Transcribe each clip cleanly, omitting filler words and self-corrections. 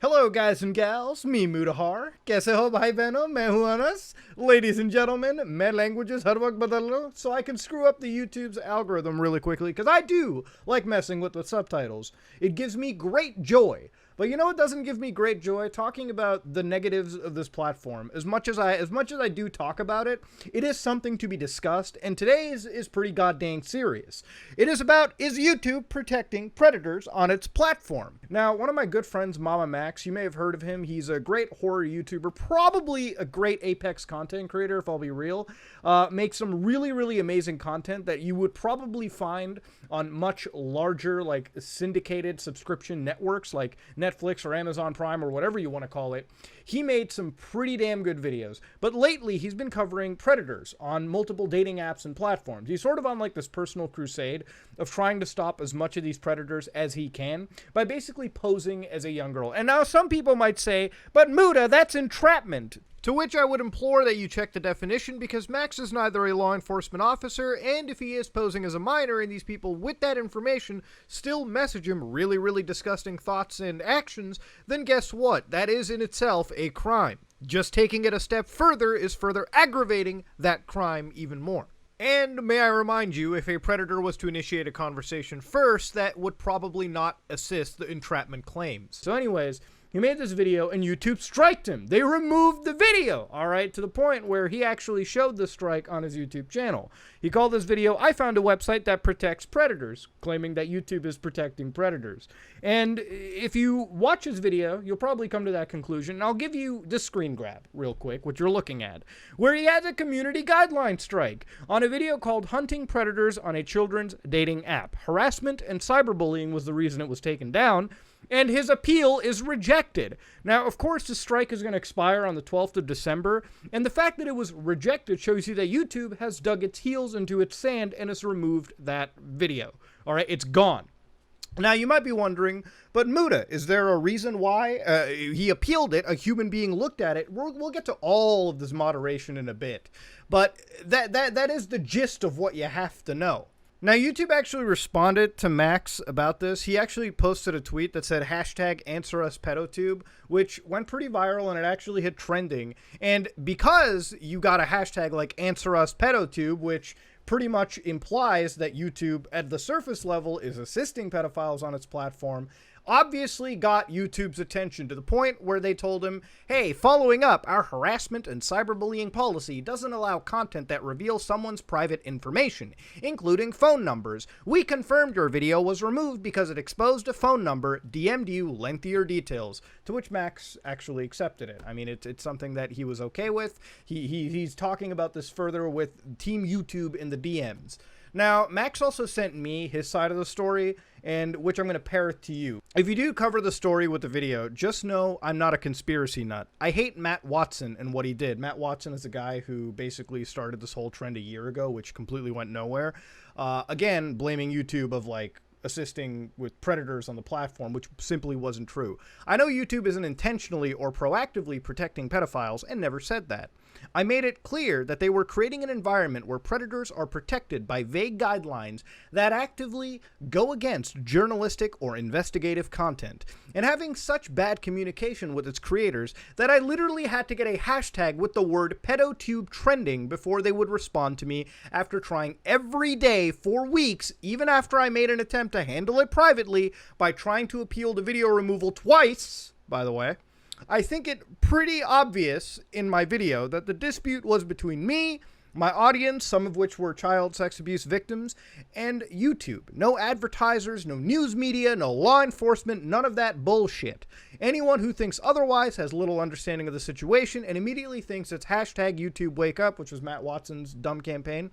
Hello guys and gals, me Mudahar. कैसे हो भाई बहनों, मैं हूं Anas. Ladies and gentlemen, मैं languages हर वक्त बदल रहा हूं, so I can screw up the YouTube's algorithm really quickly, because I do like messing with the subtitles. It gives me great joy. But you know what doesn't give me great joy? Talking about the negatives of this platform. As much as I do talk about it, it is something to be discussed, and today's is pretty goddamn serious. It is about, is YouTube protecting predators on its platform? Now, one of my good friends, Mama Max, you may have heard of him. He's a great horror YouTuber, probably a great Apex content creator, if I'll be real. Makes some really, really amazing content that you would probably find on much larger, like, syndicated subscription networks, like Netflix or Amazon Prime or whatever you want to call it. He made some pretty damn good videos, but lately he's been covering predators on multiple dating apps and platforms. He's sort of on like this personal crusade of trying to stop as much of these predators as he can by basically posing as a young girl. And now some people might say, but Muda, that's entrapment. To which I would implore that you check the definition, because Max is neither a law enforcement officer, and if he is posing as a minor and these people with that information still message him really, really disgusting thoughts and actions, then guess what? That is in itself a crime. Just taking it a step further is further aggravating that crime even more. And may I remind you, if a predator was to initiate a conversation first, that would probably not assist the entrapment claims. So anyways, he made this video and YouTube striked him. They removed the video, all right, to the point where he actually showed the strike on his YouTube channel. He called this video, "I found a website that protects predators," claiming that YouTube is protecting predators. And if you watch his video, you'll probably come to that conclusion. And I'll give you this screen grab real quick, what you're looking at, where he has a community guideline strike on a video called "Hunting Predators on a Children's Dating App. Harassment and cyberbullying" was the reason it was taken down. And his appeal is rejected. Now, of course, the strike is going to expire on the 12th of December, and the fact that it was rejected shows you that YouTube has dug its heels into its sand and has removed that video. All right, it's gone. Now, you might be wondering, but Muda, is there a reason why he appealed it? A human being looked at it. We'll get to all of this moderation in a bit, but that is the gist of what you have to know. Now, YouTube actually responded to Max about this. He actually posted a tweet that said #AnswerUsPedotube, which went pretty viral and it actually hit trending. And because you got a hashtag like #AnswerUsPedotube, which pretty much implies that YouTube at the surface level is assisting pedophiles on its platform, obviously got YouTube's attention to the point where they told him, hey, following up, our harassment and cyberbullying policy doesn't allow content that reveals someone's private information, including phone numbers. We confirmed your video was removed because it exposed a phone number, DM'd you lengthier details, to which Max actually accepted it. I mean, it's something that he was okay with. He's talking about this further with Team YouTube in the DMs. Now, Max also sent me his side of the story, and which I'm going to pair it to you. If you do cover the story with the video, just know I'm not a conspiracy nut. I hate Matt Watson and what he did. Matt Watson is a guy who basically started this whole trend a year ago, which completely went nowhere. Again, blaming YouTube of like assisting with predators on the platform, which simply wasn't true. I know YouTube isn't intentionally or proactively protecting pedophiles and never said that. I made it clear that they were creating an environment where predators are protected by vague guidelines that actively go against journalistic or investigative content, and having such bad communication with its creators that I literally had to get a hashtag with the word pedotube trending before they would respond to me after trying every day for weeks, even after I made an attempt to handle it privately by trying to appeal to video removal twice, by the way. I think it pretty obvious in my video that the dispute was between me, my audience, some of which were child sex abuse victims, and YouTube. No advertisers, no news media, no law enforcement, none of that bullshit. Anyone who thinks otherwise has little understanding of the situation and immediately thinks it's #YouTube Wake Up, which was Matt Watson's dumb campaign,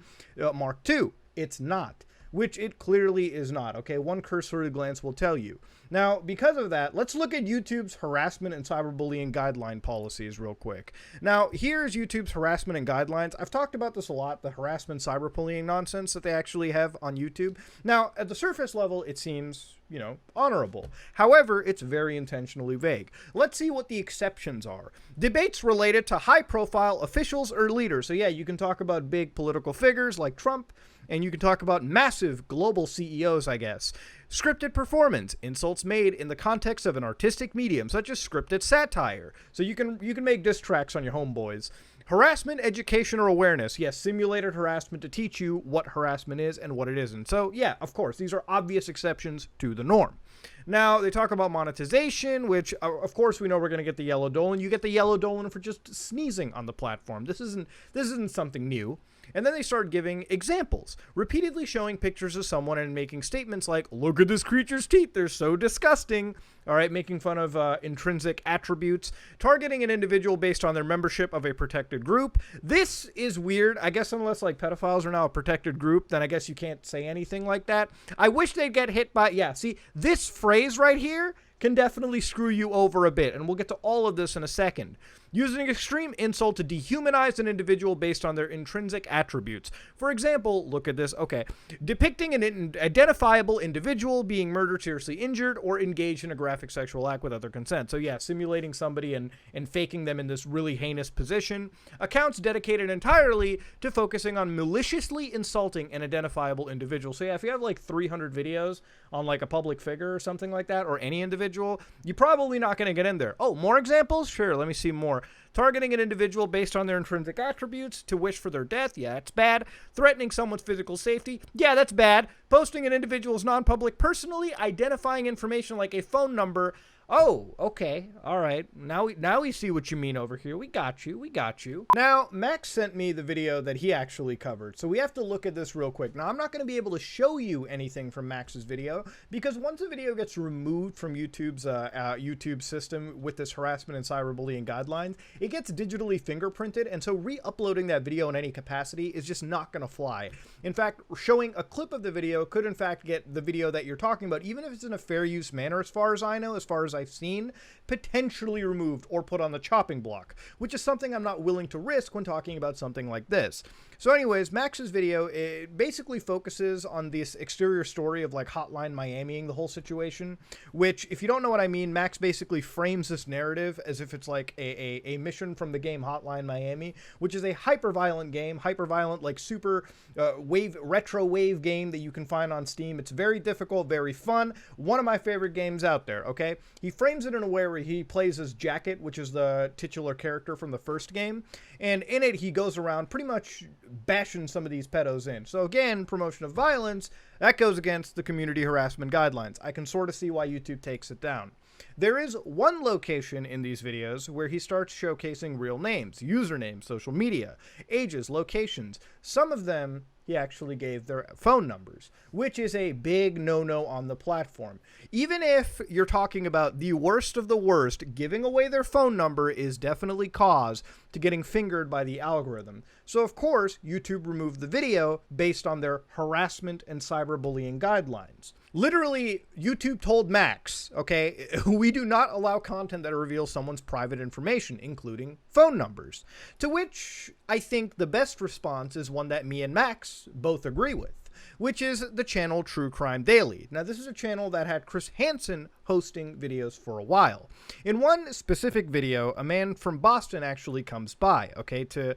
Mark II. It's not. Which it clearly is not, okay? One cursory glance will tell you. Now, because of that, let's look at YouTube's harassment and cyberbullying guideline policies real quick. Now, here's YouTube's harassment and guidelines. I've talked about this a lot, the harassment cyberbullying nonsense that they actually have on YouTube. Now, at the surface level, it seems, you know, honorable. However, it's very intentionally vague. Let's see what the exceptions are. Debates related to high-profile officials or leaders. So yeah, you can talk about big political figures like Trump and you can talk about massive global CEOs, I guess. Scripted performance, insults made in the context of an artistic medium, such as scripted satire. So you can make diss tracks on your homeboys. Harassment, education, or awareness. Yes, simulated harassment to teach you what harassment is and what it isn't. So yeah, of course, these are obvious exceptions to the norm. Now, they talk about monetization, which, of course, we know we're going to get the yellow dolan. You get the yellow dolan for just sneezing on the platform. This isn't something new. And then they start giving examples, repeatedly showing pictures of someone and making statements like, look at this creature's teeth, they're so disgusting. All right, making fun of intrinsic attributes, targeting an individual based on their membership of a protected group. This is weird. I guess unless like pedophiles are now a protected group, then I guess you can't say anything like that. I wish they'd get hit by, yeah, see, this phrase right here can definitely screw you over a bit, and we'll get to all of this in a second. Using extreme insult to dehumanize an individual based on their intrinsic attributes. For example, look at this, okay. Depicting an identifiable individual being murdered, seriously injured, or engaged in a graphic sexual act without their consent. So yeah, simulating somebody and faking them in this really heinous position. Accounts dedicated entirely to focusing on maliciously insulting an identifiable individual. So yeah, if you have like 300 videos on like a public figure or something like that, or any individual, you're probably not going to get in there. Oh, more examples? Sure, let me see more. Targeting an individual based on their intrinsic attributes, to wish for their death, yeah, it's bad. Threatening someone's physical safety, yeah, that's bad. Posting an individual's non-public personally identifying information like a phone number. Oh, okay, all right. Now we see what you mean over here. We got you. Now, Max sent me the video that he actually covered, so we have to look at this real quick. Now, I'm not going to be able to show you anything from Max's video, because once a video gets removed from YouTube's YouTube system with this harassment and cyberbullying guidelines, it gets digitally fingerprinted, and so re-uploading that video in any capacity is just not going to fly. In fact, showing a clip of the video could, in fact, get the video that you're talking about, even if it's in a fair use manner, as far as I know, as far as I've seen, potentially removed or put on the chopping block, which is something I'm not willing to risk when talking about something like this. So anyways, Max's video, it basically focuses on this exterior story of like Hotline Miamiing the whole situation, which, if you don't know what I mean, Max basically frames this narrative as if it's like a mission from the game Hotline Miami, which is a hyper-violent game, hyper-violent, like super retro wave game that you can find on Steam. It's very difficult, very fun, one of my favorite games out there, okay? He frames it in a way where he plays as Jacket, which is the titular character from the first game, and in it he goes around pretty much bashing some of these pedos in. So again, promotion of violence, that goes against the community harassment guidelines. I can sort of see why YouTube takes it down. There is one location in these videos where he starts showcasing real names, usernames, social media, ages, locations. Some of them he actually gave their phone numbers, which is a big no-no on the platform. Even if you're talking about the worst of the worst, giving away their phone number is definitely cause to getting fingered by the algorithm. So of course, YouTube removed the video based on their harassment and cyberbullying guidelines. Literally, YouTube told Max, okay, we do not allow content that reveals someone's private information, including phone numbers. To which I think the best response is one that me and Max both agree with, which is the channel True Crime Daily. Now, this is a channel that had Chris Hansen hosting videos for a while. In one specific video, a man from Boston actually comes by, okay, to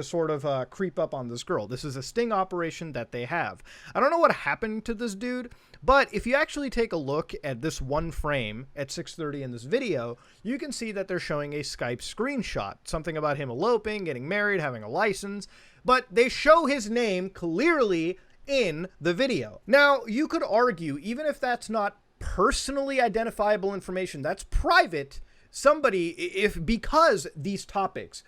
sort of creep up on this girl. This is a sting operation that they have. I don't know what happened to this dude, but if you actually take a look at this one frame at 6:30 in this video, you can see that they're showing a Skype screenshot, something about him eloping, getting married, having a license, but they show his name clearly in the video. Now, you could argue, even if that's not personally identifiable information, that's private, because these topics,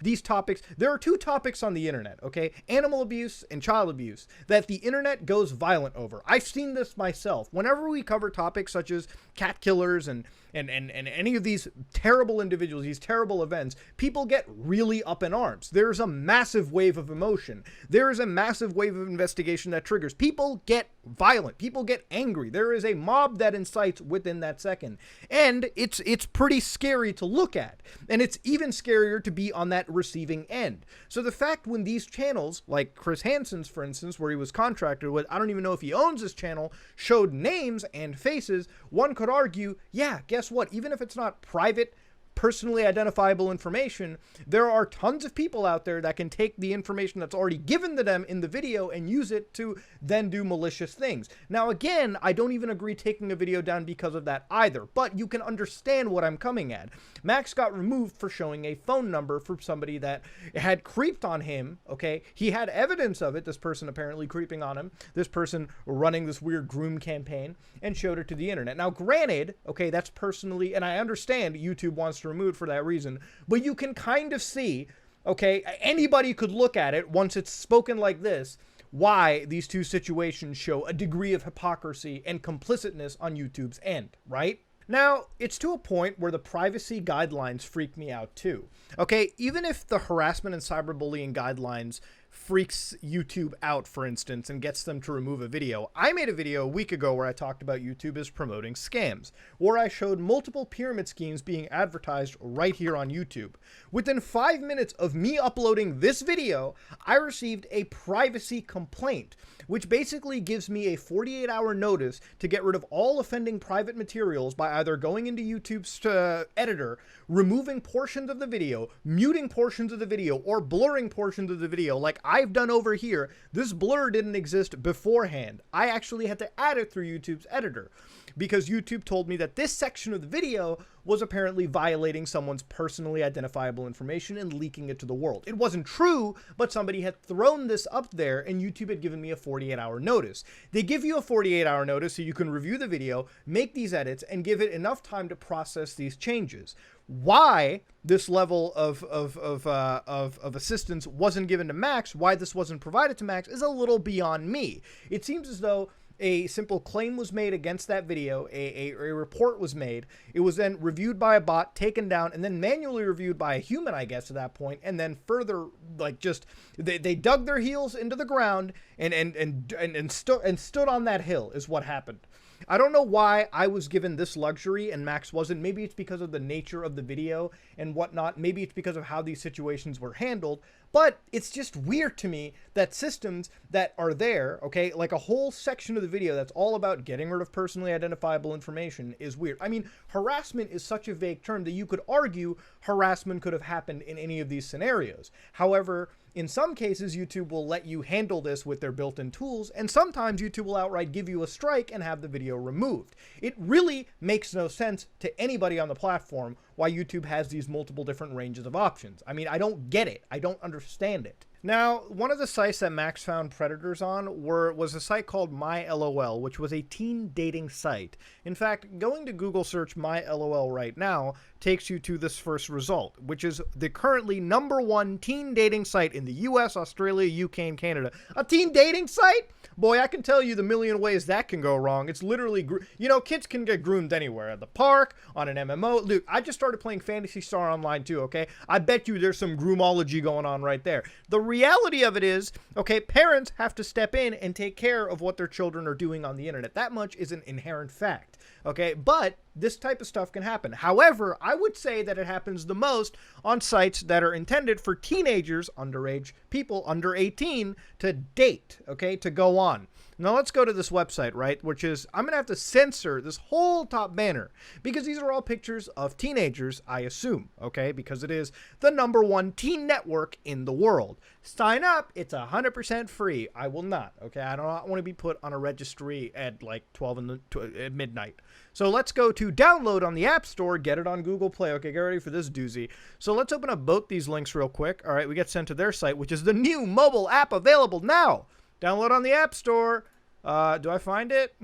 there are two topics on the internet, okay? Animal abuse and child abuse that the internet goes violent over. I've seen this myself. Whenever we cover topics such as cat killers and any of these terrible individuals, these terrible events, people get really up in arms. There's a massive wave of emotion. There is a massive wave of investigation that triggers. People get violent. People get angry. There is a mob that incites within that second. And it's pretty scary to look at. And it's even scarier to be on that receiving end. So the fact when these channels, like Chris Hansen's, for instance, where he was contracted with, I don't even know if he owns this channel, showed names and faces, one could argue, yeah, guess what? Even if it's not private, personally identifiable information, there are tons of people out there that can take the information that's already given to them in the video and use it to then do malicious things. Now, again, I don't even agree taking a video down because of that either, but you can understand what I'm coming at. Max got removed for showing a phone number for somebody that had creeped on him, okay? He had evidence of it, this person apparently creeping on him, this person running this weird groom campaign, and showed it to the internet. Now, granted, okay, that's personally, and I understand YouTube wants to remove it for that reason, but you can kind of see, okay, anybody could look at it once it's spoken like this, why these two situations show a degree of hypocrisy and complicitness on YouTube's end, right? Now, it's to a point where the privacy guidelines freak me out too. Okay, even if the harassment and cyberbullying guidelines freaks YouTube out, for instance, and gets them to remove a video. I made a video a week ago where I talked about YouTube is promoting scams, where I showed multiple pyramid schemes being advertised right here on YouTube. Within 5 minutes of me uploading this video, I received a privacy complaint, which basically gives me a 48-hour notice to get rid of all offending private materials by either going into YouTube's editor, removing portions of the video, muting portions of the video, or blurring portions of the video like I've done over here. This blur didn't exist beforehand. I actually had to add it through YouTube's editor because YouTube told me that this section of the video was apparently violating someone's personally identifiable information and leaking it to the world. It wasn't true, but somebody had thrown this up there and YouTube had given me a 48-hour notice. They give you a 48-hour notice so you can review the video, make these edits, and give it enough time to process these changes. Why this level of assistance wasn't given to Max, why this wasn't provided to Max, is a little beyond me. It seems as though a simple claim was made against that video, a report was made, it was then reviewed by a bot, taken down, and then manually reviewed by a human, I guess, at that point, and then further, like, just, they dug their heels into the ground and stood on that hill, is what happened. I don't know why I was given this luxury and Max wasn't. Maybe it's because of the nature of the video and whatnot. Maybe it's because of how these situations were handled. But it's just weird to me that systems that are there, okay, like a whole section of the video that's all about getting rid of personally identifiable information is weird. I mean, harassment is such a vague term that you could argue harassment could have happened in any of these scenarios. However, in some cases, YouTube will let you handle this with their built-in tools, and sometimes YouTube will outright give you a strike and have the video removed. It really makes no sense to anybody on the platform why YouTube has these multiple different ranges of options. I mean, I don't get it. I don't understand it. Now, one of the sites that Max found predators on was a site called MyLOL, which was a teen dating site. In fact, going to Google search MyLOL right now takes you to this first result, which is the currently #1 teen dating site in the US, Australia, UK, and Canada. A teen dating site? Boy, I can tell you the million ways that can go wrong. It's literally, you know, kids can get groomed anywhere. At the park, on an MMO. Dude, I just started playing Phantasy Star Online too, okay? I bet you there's some groomology going on right there. The reality of it is, okay, parents have to step in and take care of what their children are doing on the internet. That much is an inherent fact, okay? But this type of stuff can happen. However, I would say that it happens the most on sites that are intended for teenagers, underage people under 18 to date, okay, to go on. Now let's go to this website, right, which is, I'm going to have to censor this whole top banner because these are all pictures of teenagers, I assume, okay, because it is the #1 teen network in the world. Sign up. It's 100% free. I will not, okay? I don't want to be put on a registry at like 12 at midnight. So let's go to download on the App Store, get it on Google Play. Okay, get ready for this doozy. So let's open up both these links real quick. All right, we get sent to their site, which is the new mobile app available now. Download on the App Store. Do I find it?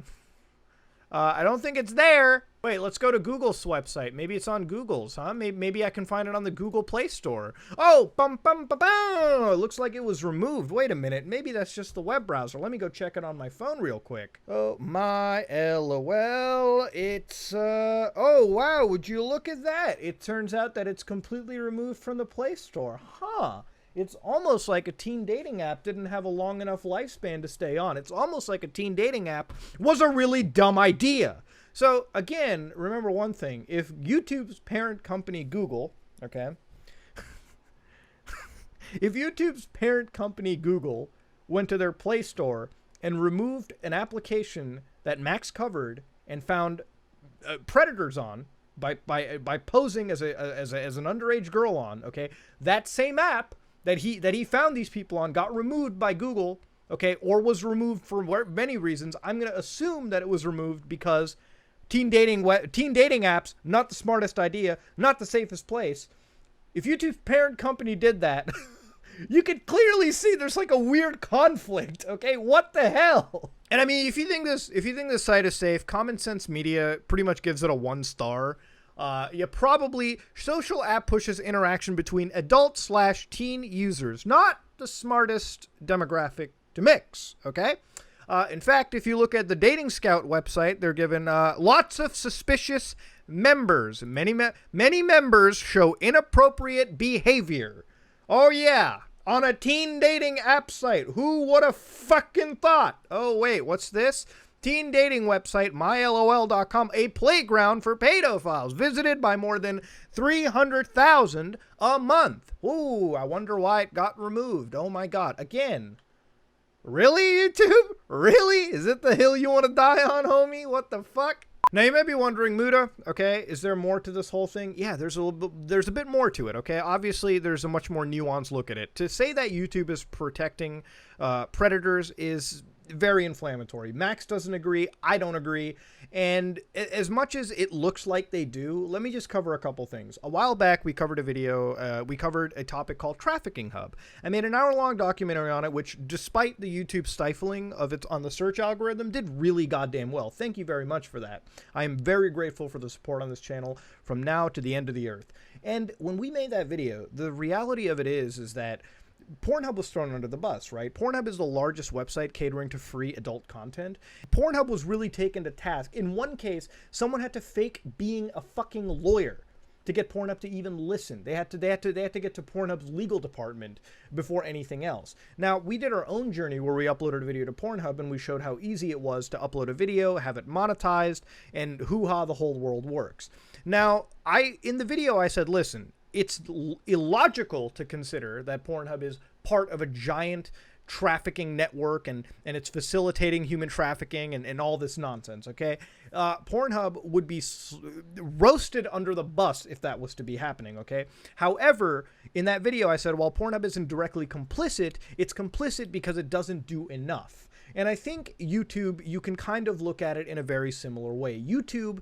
I don't think it's there. Wait, let's go to Google's website. Maybe it's on Google's, huh? Maybe I can find it on the Google Play Store. Oh, bum, bum, bum, bum. It looks like it was removed. Wait a minute. Maybe that's just the web browser. Let me go check it on my phone real quick. Oh, MyLOL. It's, oh, wow. Would you look at that? It turns out that it's completely removed from the Play Store. Huh. It's almost like a teen dating app didn't have a long enough lifespan to stay on. It's almost like a teen dating app was a really dumb idea. So, again, remember one thing. If YouTube's parent company, Google, okay, if YouTube's parent company, Google, went to their Play Store and removed an application that Max covered and found predators on, by posing as an underage girl on, okay, that same app that he found these people on got removed by Google, okay, or was removed for many reasons. I'm going to assume that it was removed because teen dating apps, not the smartest idea, not the safest place. If YouTube's parent company did that, you could clearly see there's like a weird conflict, okay? What the hell? And I mean, if you think this site is safe, Common Sense Media pretty much gives it a 1 star. Social app pushes interaction between adult/teen users, not the smartest demographic to mix, okay? In fact, if you look at the Dating Scout website, they're given lots of suspicious members. Many members show inappropriate behavior. Oh yeah, on a teen dating app site. Who would have fucking thought? Oh wait, what's this? Teen dating website MyLOL.com, a playground for pedophiles, visited by more than 300,000 a month. Ooh, I wonder why it got removed. Oh my god, again. Really, YouTube? Really? Is it the hill you want to die on, homie? What the fuck? Now, you may be wondering, Muda, okay, is there more to this whole thing? Yeah, there's a bit more to it, okay? Obviously, there's a much more nuanced look at it. To say that YouTube is protecting predators is very inflammatory. Max doesn't agree. I don't agree. And as much as it looks like they do, let me just cover a couple things. A while back, we covered a video, we covered a topic called Trafficking Hub. I made an hour-long documentary on it, which, despite the YouTube stifling of it on the search algorithm, did really goddamn well. Thank you very much for that. I am very grateful for the support on this channel from now to the end of the earth. And when we made that video, the reality of it is that Pornhub was thrown under the bus, right? Pornhub is the largest website catering to free adult content. Pornhub was really taken to task. In one case, someone had to fake being a fucking lawyer to get Pornhub to even listen. They had to get to Pornhub's legal department before anything else. Now, we did our own journey where we uploaded a video to Pornhub and we showed how easy it was to upload a video, have it monetized, and hoo-ha, the whole world works. Now, in the video, I said, listen, it's illogical to consider that Pornhub is part of a giant trafficking network and it's facilitating human trafficking and all this nonsense, okay? Pornhub would be roasted under the bus if that was to be happening, okay? However, in that video, I said, while Pornhub isn't directly complicit, it's complicit because it doesn't do enough. And I think YouTube, you can kind of look at it in a very similar way. YouTube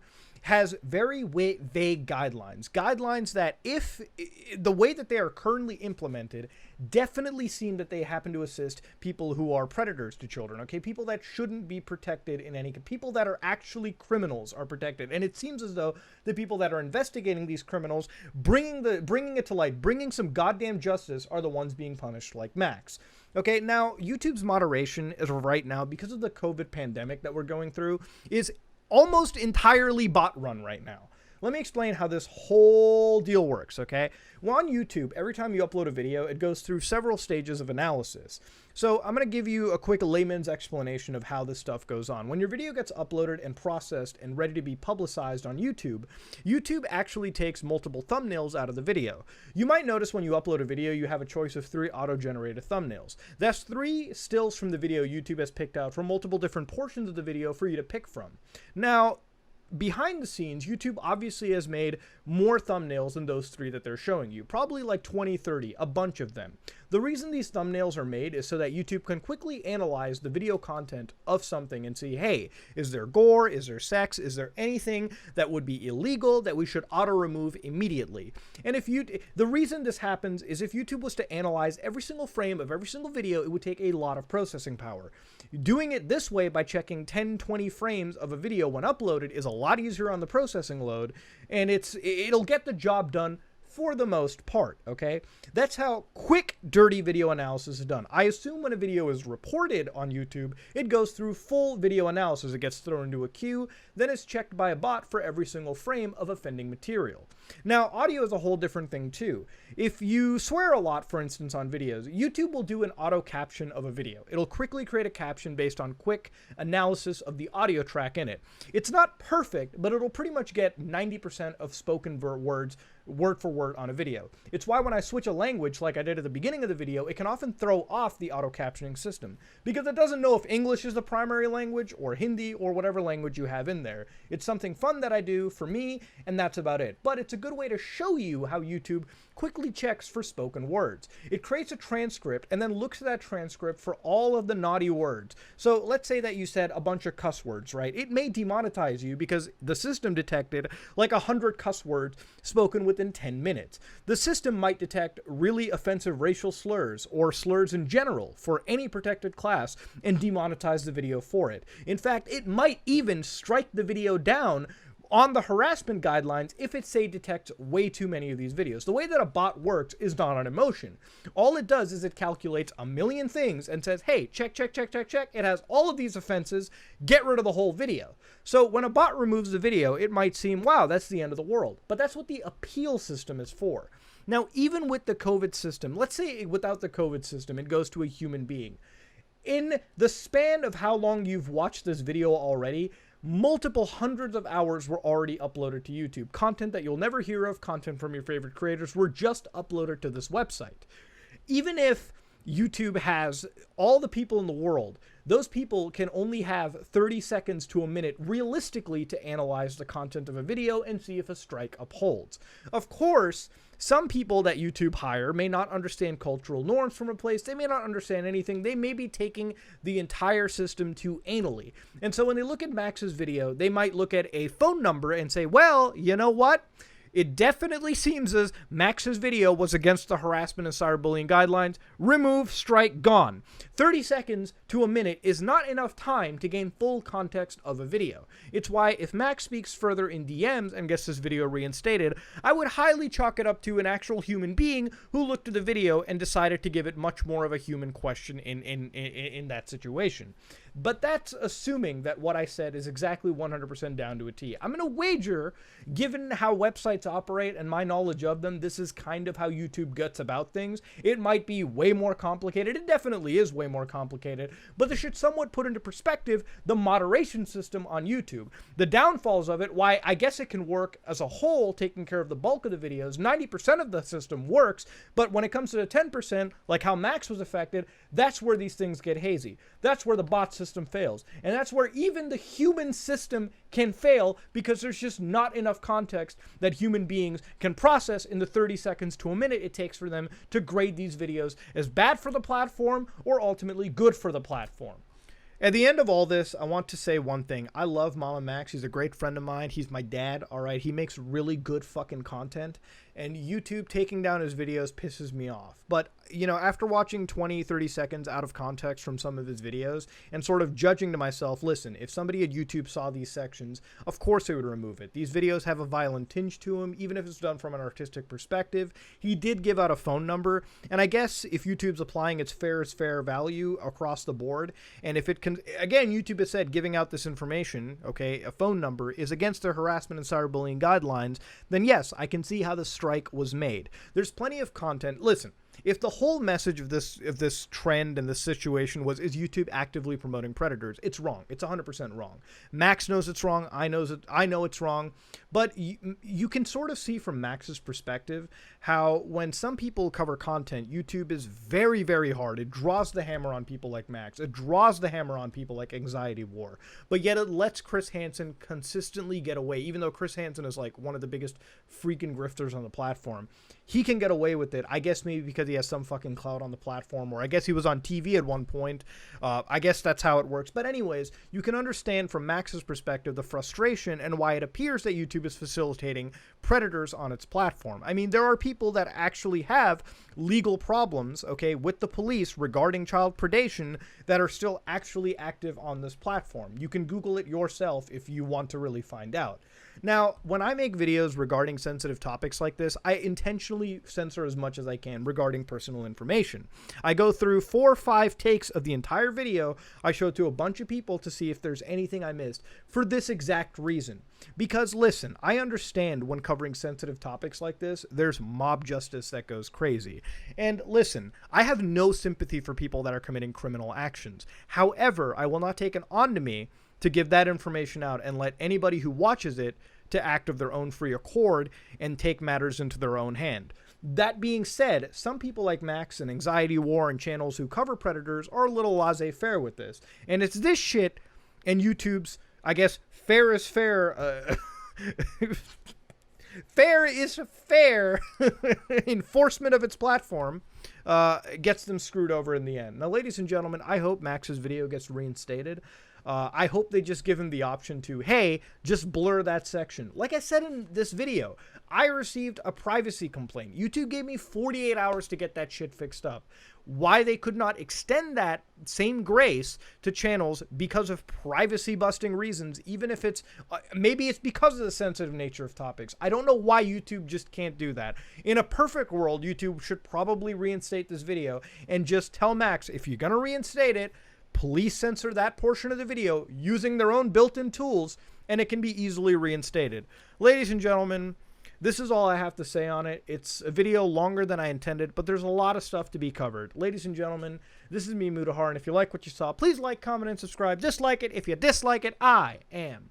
has very vague guidelines that, if the way that they are currently implemented, definitely seem that they happen to assist people who are predators to children, okay? People that shouldn't be protected in any, people that are actually criminals are protected. And it seems as though the people that are investigating these criminals, bringing it to light, bringing some goddamn justice, are the ones being punished, like Max. Okay, now, YouTube's moderation as of right now, because of the COVID pandemic that we're going through, is almost entirely bot run right now. Let me explain how this whole deal works, okay? Well, on YouTube, every time you upload a video, it goes through several stages of analysis. So I'm going to give you a quick layman's explanation of how this stuff goes on. When your video gets uploaded and processed and ready to be publicized on YouTube, YouTube actually takes multiple thumbnails out of the video. You might notice when you upload a video, you have a choice of 3 auto-generated thumbnails. That's 3 stills from the video YouTube has picked out from multiple different portions of the video for you to pick from. Now, behind the scenes, YouTube obviously has made more thumbnails than those 3 that they're showing you. Probably like 20, 30, a bunch of them. The reason these thumbnails are made is so that YouTube can quickly analyze the video content of something and see, hey, is there gore? Is there sex? Is there anything that would be illegal that we should auto-remove immediately? And the reason this happens is if YouTube was to analyze every single frame of every single video, it would take a lot of processing power. Doing it this way by checking 10, 20 frames of a video when uploaded is a lot easier on the processing load, and it'll get the job done for the most part, okay? That's how quick, dirty video analysis is done. I assume when a video is reported on YouTube, it goes through full video analysis. It gets thrown into a queue, then it's checked by a bot for every single frame of offending material. Now, audio is a whole different thing too. If you swear a lot, for instance, on videos, YouTube will do an auto caption of a video. It'll quickly create a caption based on quick analysis of the audio track in it. It's not perfect, but it'll pretty much get 90% of spoken words word for word on a video. It's why when I switch a language like I did at the beginning of the video, it can often throw off the auto captioning system because it doesn't know if English is the primary language or Hindi or whatever language you have in there. It's something fun that I do for me, and that's about it. But it's a good way to show you how YouTube quickly checks for spoken words. It creates a transcript and then looks at that transcript for all of the naughty words. So let's say that you said a bunch of cuss words, right? It may demonetize you because the system detected like 100 cuss words spoken within 10 minutes. The system might detect really offensive racial slurs or slurs in general for any protected class and demonetize the video for it. In fact, it might even strike the video down on the harassment guidelines if it, say, detects way too many of these videos. The way that a bot works is not on emotion. All it does is it calculates a million things and says, hey, check, check, check, check, check. It has all of these offenses. Get rid of the whole video. So when a bot removes the video, it might seem, wow, that's the end of the world. But that's what the appeal system is for. Now, even with the COVID system, let's say without the COVID system, it goes to a human being. In the span of how long you've watched this video already, multiple hundreds of hours were already uploaded to YouTube. Content that you'll never hear of, content from your favorite creators, were just uploaded to this website. Even if YouTube has all the people in the world, those people can only have 30 seconds to a minute realistically to analyze the content of a video and see if a strike upholds. Of course, some people that YouTube hire may not understand cultural norms from a place. They may not understand anything. They may be taking the entire system too anally. And so when they look at Max's video, they might look at a phone number and say, well, you know what? It definitely seems as Max's video was against the harassment and cyberbullying guidelines. Remove, strike, gone. 30 seconds to a minute is not enough time to gain full context of a video. It's why if Max speaks further in DMs and gets this video reinstated, I would highly chalk it up to an actual human being who looked at the video and decided to give it much more of a human question in that situation. But that's assuming that what I said is exactly 100% down to a T. I'm going to wager, given how websites operate and my knowledge of them, this is kind of how YouTube gets about things. It might be way more complicated. It definitely is way more complicated, but this should somewhat put into perspective the moderation system on YouTube. The downfalls of it, why I guess it can work as a whole, taking care of the bulk of the videos. 90% of the system works, but when it comes to the 10%, like how Max was affected, that's where these things get hazy. That's where the bot system fails. And that's where even the human system can fail because there's just not enough context that human beings can process in the 30 seconds to a minute it takes for them to grade these videos as bad for the platform or ultimately good for the platform. At the end of all this, I want to say one thing. I love Mama Max. He's a great friend of mine. He's my dad, all right? He makes really good fucking content, and YouTube taking down his videos pisses me off. But, you know, after watching 20, 30 seconds out of context from some of his videos and sort of judging to myself, listen, if somebody at YouTube saw these sections, of course they would remove it. These videos have a violent tinge to them, even if it's done from an artistic perspective. He did give out a phone number, and I guess if YouTube's applying its fair is fair value across the board, and if it can, again, YouTube has said giving out this information, okay, a phone number, is against the harassment and cyberbullying guidelines, then yes, I can see how the strike was made. There's plenty of content. Listen, if the whole message of this trend and this situation is YouTube actively promoting predators, it's wrong. It's 100% wrong. Max knows it's wrong. I know it's wrong. But you can sort of see from Max's perspective how when some people cover content, YouTube is very, very hard. It draws the hammer on people like Max. It draws the hammer on people like Anxiety War. But yet it lets Chris Hansen consistently get away, even though Chris Hansen is like one of the biggest freaking grifters on the platform. He can get away with it, I guess maybe because he has some fucking clout on the platform, or I guess he was on TV at one point. I guess that's how it works. But anyways, you can understand from Max's perspective the frustration and why it appears that YouTube is facilitating predators on its platform. I mean, there are people that actually have legal problems, okay, with the police regarding child predation that are still actually active on this platform. You can Google it yourself if you want to really find out. Now, when I make videos regarding sensitive topics like this, I intentionally censor as much as I can regarding personal information. I go through 4 or 5 takes of the entire video. I show it to a bunch of people to see if there's anything I missed for this exact reason. Because listen, I understand when covering sensitive topics like this, there's mob justice that goes crazy. And listen, I have no sympathy for people that are committing criminal actions. However, I will not take it onto me to give that information out and let anybody who watches it to act of their own free accord and take matters into their own hand. That being said, some people like Max and Anxiety War and channels who cover predators are a little laissez-faire with this. And it's this shit and YouTube's, I guess, fair is fair, fair is fair enforcement of its platform gets them screwed over in the end. Now, ladies and gentlemen, I hope Max's video gets reinstated. I hope they just give him the option to, hey, just blur that section. Like I said in this video, I received a privacy complaint. YouTube gave me 48 hours to get that shit fixed up. Why they could not extend that same grace to channels because of privacy busting reasons, even if it's, maybe it's because of the sensitive nature of topics. I don't know why YouTube just can't do that. In a perfect world, YouTube should probably reinstate this video and just tell Max, if you're going to reinstate it, please censor that portion of the video using their own built-in tools, and it can be easily reinstated. Ladies and gentlemen, this is all I have to say on it. It's a video longer than I intended, but there's a lot of stuff to be covered. Ladies and gentlemen, this is me, Mutahar, and if you like what you saw, please like, comment, and subscribe. Dislike it. If you dislike it, I am